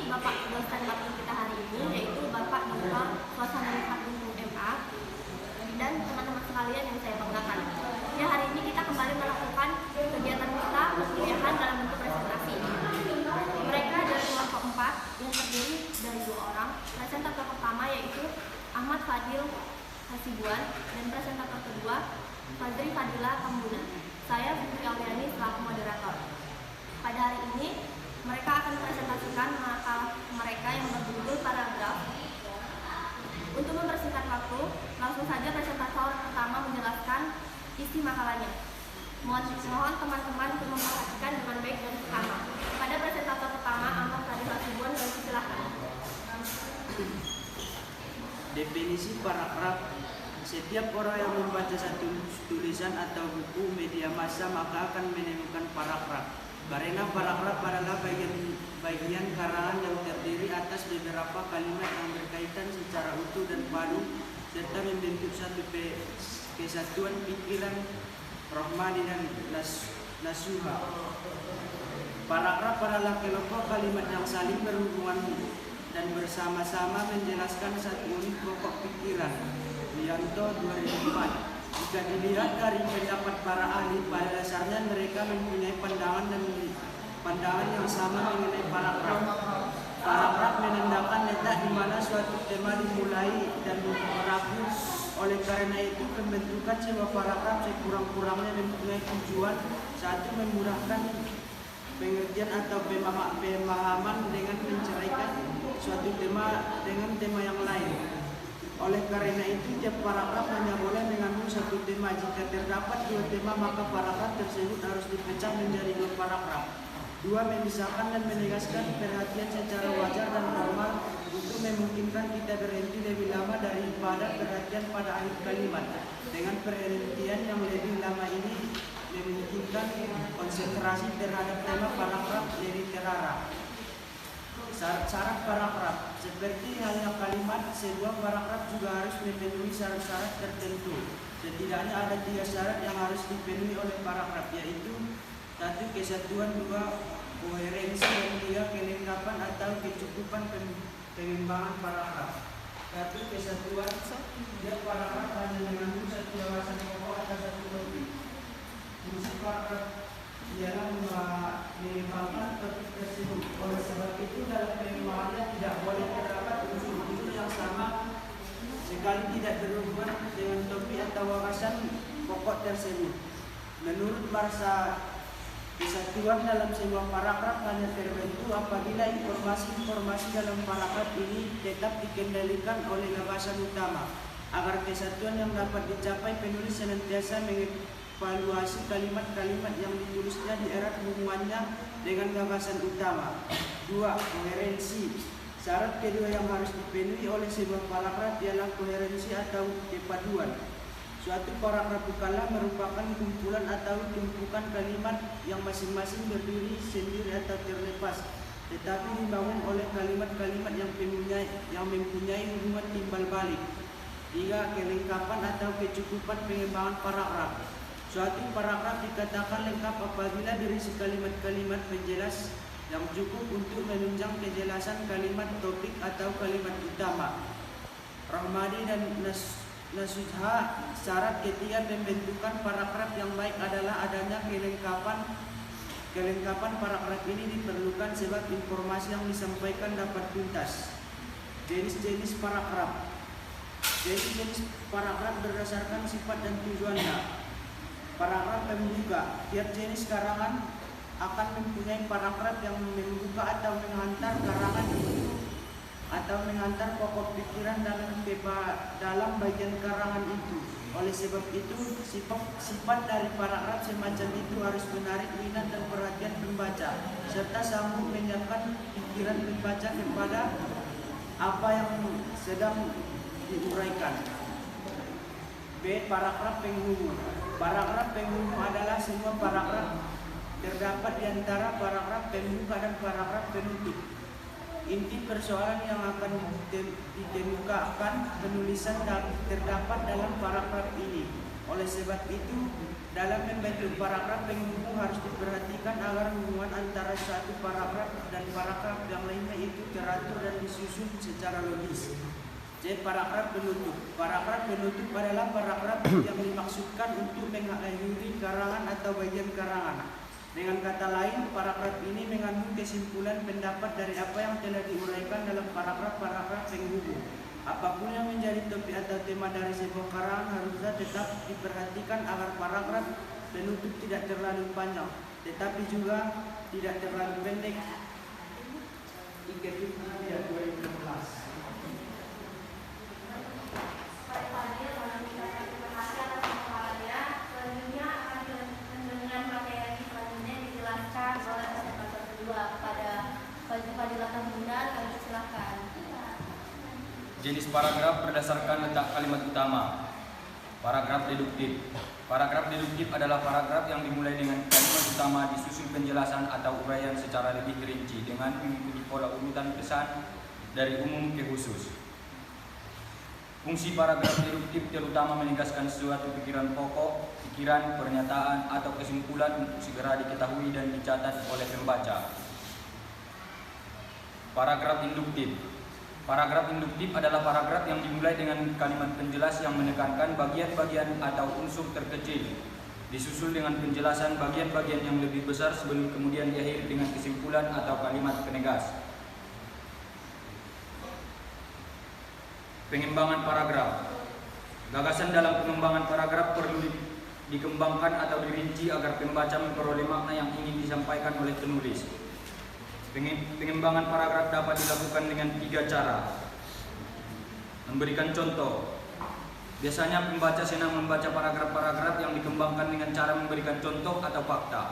Bapak dosen matkul kita hari ini, yaitu Bapak Dr. Suasana Fatimul MA, dan teman-teman sekalian yang saya banggakan. Ya, hari ini kita kembali melakukan kegiatan kita perkuliahan dalam bentuk presentasi. Mereka dari kelompok 4 yang terdiri dari 2 orang. Presentator pertama yaitu Ahmad Fadil Hasibuan dan presentator kedua Fadri Fadila Tambuna. Saya Fitri Auliani selaku moderator. Pada hari ini mereka akan presentasikan makalah mereka yang berjudul paragraf. Untuk mempersingkat waktu, langsung saja presentator pertama menjelaskan isi makalahnya. Mohon teman-teman untuk memperhatikan dengan baik dan seksama. Pada presentator pertama, Ahmad Fadil Hasibuan, dan silakan. Definisi paragraf. Setiap orang yang membaca satu tulisan atau buku media massa maka akan menemukan paragraf. Karena paragraf adalah bagian karangan yang terdiri atas beberapa kalimat yang berkaitan secara utuh dan padu serta membentuk satu kesatuan pikiran rohani dan nasuha. Paragraf adalah kelompok kalimat yang saling berhubungan dan bersama-sama menjelaskan satu unit pokok pikiran. Wianto 2004. Jika dilihat dari pendapat para ahli, pada dasarnya mereka mempunyai pandangan yang sama mengenai paragraf. Paragraf menandakan letak di mana suatu tema dimulai dan berakhir. Oleh karena itu, pembentukan sebuah paragraf sekurang-kurangnya mempunyai tujuan: satu, memudahkan pengertian atau pemahaman dengan menceraikan suatu tema dengan tema yang lain. Oleh karena itu, tiap paragraf hanya boleh mengandung satu tema. Jika terdapat 2 tema, maka paragraf tersebut harus dipecah menjadi 2 paragraf. 2, memisahkan dan menegaskan perhatian secara wajar dan normal untuk memungkinkan kita berhenti lebih lama daripada perhatian pada akhir kalimat. Dengan perhentian yang lebih lama ini memungkinkan konsentrasi terhadap tema paragraf lebih terarah. Syarat paragraf. Seperti halnya kalimat, sebuah paragraf juga harus memenuhi syarat-syarat tertentu. Setidaknya ada 3 syarat yang harus dipenuhi oleh paragraf, yaitu 1. Kesatuan, 2. Koherensi, dan 3. Kelengkapan atau kecukupan pengembangan paragraf. 1. Kesatuan. Setiap paragraf hanya mengandung satu wawasan pokok atau satu topik. Fungsi paragraf ialah mengembangkan topik tersebut. Oleh sebab itu, dalam pengembangannya tidak boleh terdapat unsur-unsur yang sama sekali tidak berhubungan dengan topik atau wawasan pokok tersebut. Menurut bahasa, kesatuan dalam sebuah paragraf hanya terbentuk apabila informasi-informasi dalam paragraf ini tetap dikendalikan oleh gagasan utama. Agar kesatuan yang dapat dicapai, penulis senantiasa mengevaluasi kalimat-kalimat yang ditulisnya di erat hubungannya dengan gagasan utama. 2. Koherensi. Syarat kedua yang harus dipenuhi oleh sebuah paragraf ialah koherensi atau kepaduan. Suatu paragraf bukanlah merupakan kumpulan atau tumpukan kalimat yang masing-masing berdiri sendiri atau terlepas, tetapi dibangun oleh kalimat-kalimat yang mempunyai hubungan timbal balik. 3. Kelengkapan atau kecukupan pengembangan paragraf. Suatu paragraf dikatakan lengkap apabila berisi kalimat-kalimat penjelas yang cukup untuk menunjang kejelasan kalimat topik atau kalimat utama. Rahmadi dan Nasuha. Syarat ketiga pembentukan paragraf yang baik adalah adanya kelengkapan. Kelengkapan paragraf ini diperlukan sebab informasi yang disampaikan dapat tuntas. Jenis-jenis paragraf. Jenis-jenis paragraf berdasarkan sifat dan tujuannya. Paragraf pembuka. Tiap jenis karangan akan mempunyai paragraf yang membuka atau menghantar karangan itu atau menghantar pokok pikiran dalam bagian karangan itu. Oleh sebab itu, sifat dari paragraf semacam itu harus menarik minat dan perhatian pembaca, serta sanggup menyiapkan pikiran pembaca kepada apa yang sedang diuraikan. B. Paragraf penghubung. Paragraf penghubung adalah semua paragraf terdapat di antara paragraf pembuka dan paragraf penutup. Inti persoalan yang akan dikemukakan penulisan terdapat dalam paragraf ini. Oleh sebab itu, dalam membentuk paragraf penghubung harus diperhatikan agar hubungan antara suatu paragraf dan paragraf yang lainnya itu teratur dan disusun secara logis. C. Paragraf penutup. Paragraf penutup adalah paragraf yang dimaksudkan untuk mengakhiri karangan atau bagian karangan. Dengan kata lain, paragraf ini mengandung kesimpulan pendapat dari apa yang telah diuraikan dalam paragraf-paragraf penghubung. Apapun yang menjadi topik atau tema dari sebuah karangan harusnya tetap diperhatikan agar paragraf penutup tidak terlalu panjang, tetapi juga tidak terlalu pendek. Wikipedia 2016. Jenis paragraf berdasarkan letak kalimat utama. Paragraf deduktif. Paragraf deduktif adalah paragraf yang dimulai dengan kalimat utama disusul penjelasan atau uraian secara lebih rinci dengan mengikuti pola urutan pesan dari umum ke khusus. Fungsi paragraf deduktif terutama menegaskan suatu pikiran pokok, pikiran, pernyataan, atau kesimpulan untuk segera diketahui dan dicatat oleh pembaca. Paragraf induktif. Paragraf induktif adalah paragraf yang dimulai dengan kalimat penjelas yang menekankan bagian-bagian atau unsur terkecil, disusul dengan penjelasan bagian-bagian yang lebih besar sebelum kemudian diakhiri dengan kesimpulan atau kalimat penegas. Pengembangan paragraf. Gagasan dalam pengembangan paragraf perlu dikembangkan atau dirinci agar pembaca memperoleh makna yang ingin disampaikan oleh penulis. Pengembangan paragraf dapat dilakukan dengan 3 cara. Memberikan contoh. Biasanya pembaca senang membaca paragraf-paragraf yang dikembangkan dengan cara memberikan contoh atau fakta.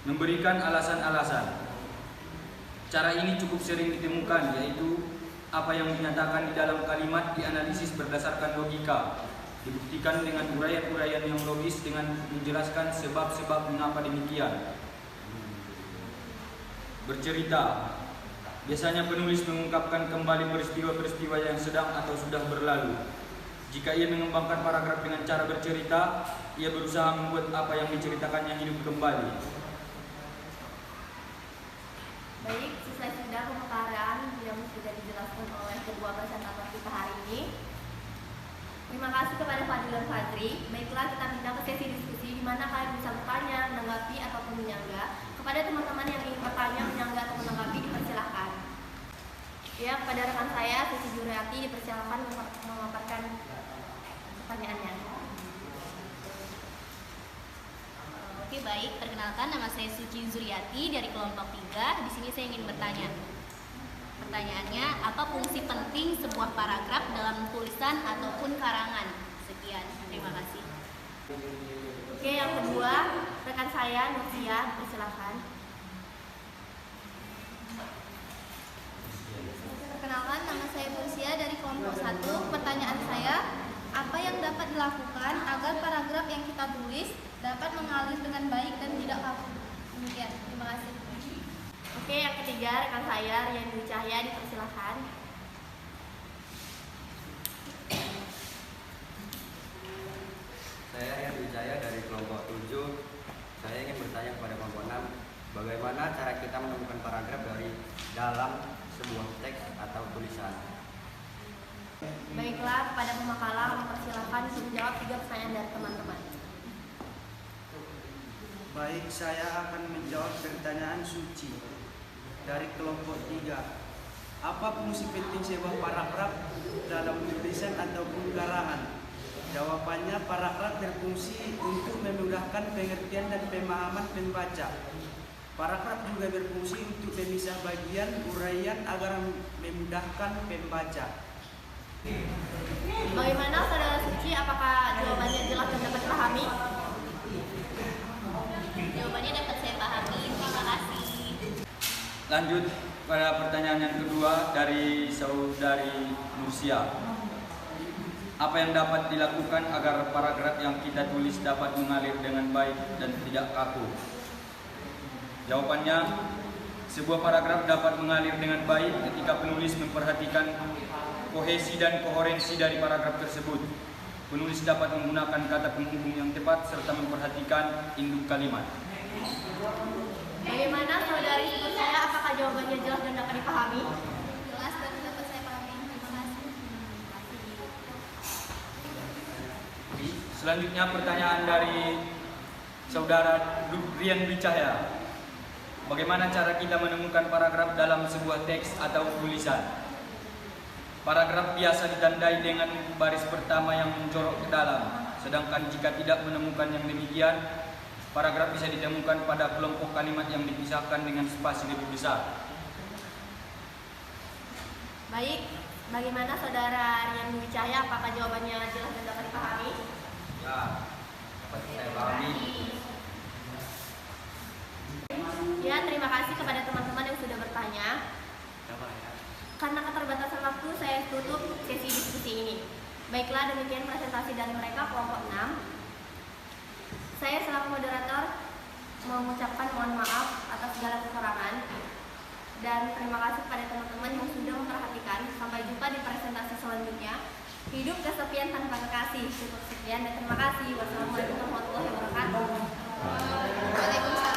Memberikan alasan-alasan. Cara ini cukup sering ditemukan, yaitu apa yang dinyatakan di dalam kalimat dianalisis berdasarkan logika, dibuktikan dengan uraian-uraian yang logis dengan menjelaskan sebab-sebab mengapa demikian. Bercerita. Biasanya penulis mengungkapkan kembali peristiwa-peristiwa yang sedang atau sudah berlalu. Jika ia mengembangkan paragraf dengan cara bercerita, ia berusaha membuat apa yang diceritakannya hidup kembali. Baik, selesai sudah pemaparan yang sudah dijelaskan oleh kedua presentator kita hari ini. Terima kasih kepada Fadil dan Fadri. Baiklah, kita pindah ke sesi diskusi di mana kalian bisa bertanya, menanggapi, ataupun menyangga. Kepada teman-teman yang ingin bertanya, menyangga, atau menanggapi, dipersilakan. Ya, kepada rekan saya, Suci Juriati, dipersilakan memaparkan pertanyaannya. Oke, baik. Perkenalkan, nama saya Suci Zuriati dari kelompok 3. Di sini saya ingin bertanya. Pertanyaannya, apa fungsi penting sebuah paragraf dalam tulisan ataupun karangan? Sekian, terima kasih. Oke, yang kedua, rekan saya, Nursia, persilakan. Perkenalkan, nama saya Nursia dari kelompok 1. Pertanyaan saya, apa yang dapat dilakukan agar paragraf yang kita tulis dapat mengalir dengan baik dan tidak kaku? Demikian, terima kasih. Oke, yang ketiga, rekan saya, Rian Dwi Cahya, dipersilakan. Saya Rian Dwi Cahya dari kelompok 7. Saya ingin bertanya kepada kelompok 6, bagaimana cara kita menemukan paragraf dari dalam sebuah teks atau tulisan? Baiklah, kepada pemakalang, dipersilakan untuk menjawab 3 pertanyaan dari teman-teman. Baik, saya akan menjawab pertanyaan Suci dari kelompok 3. Apa fungsi penting sebuah paragraf dalam tulisan ataupun karangan? Jawabannya, paragraf berfungsi untuk memudahkan pengertian dan pemahaman pembaca. Paragraf juga berfungsi untuk memisah bagian uraian agar memudahkan pembaca. Bagaimana saudara Suci? Apakah jawabannya jelas dan dapat dipahami? Jawabannya dapat saya pahami. Terima kasih. Lanjut pada pertanyaan yang kedua dari saudari Nursia. Apa yang dapat dilakukan agar paragraf yang kita tulis dapat mengalir dengan baik dan tidak kaku? Jawabannya, sebuah paragraf dapat mengalir dengan baik ketika penulis memperhatikan kohesi dan koherensi dari paragraf tersebut. Penulis dapat menggunakan kata penghubung yang tepat serta memperhatikan induk kalimat. Bagaimana saudari seperti saya? Apakah jawabannya jelas dan dapat dipahami? Jelas dan dapat saya pahami. Terima kasih. Selanjutnya pertanyaan dari saudara Rian Dwi Cahya. Bagaimana cara kita menemukan paragraf dalam sebuah teks atau tulisan? Paragraf biasa ditandai dengan baris pertama yang mencorok ke dalam, sedangkan jika tidak menemukan yang demikian, paragraf bisa ditemukan pada kelompok kalimat yang dipisahkan dengan spasi lebih besar. Baik, bagaimana saudara Rian Dwi Cahya? Apakah jawabannya jelas dan dapat dipahami? Ya, dapat saya pahami. Ya, terima kasih kepada teman-teman yang sudah bertanya. Karena keterbatasan waktu, saya tutup sesi diskusi ini. Baiklah, demikian presentasi dari mereka kelompok 6. Saya selaku moderator mengucapkan mohon maaf atas segala kekurangan. Dan terima kasih kepada teman-teman yang sudah memperhatikan. Sampai jumpa di presentasi selanjutnya. Hidup kesepian tanpa kekasih. Cukup sekian dan terima kasih. Wassalamualaikum warahmatullahi wabarakatuh. Waalaikumsalam.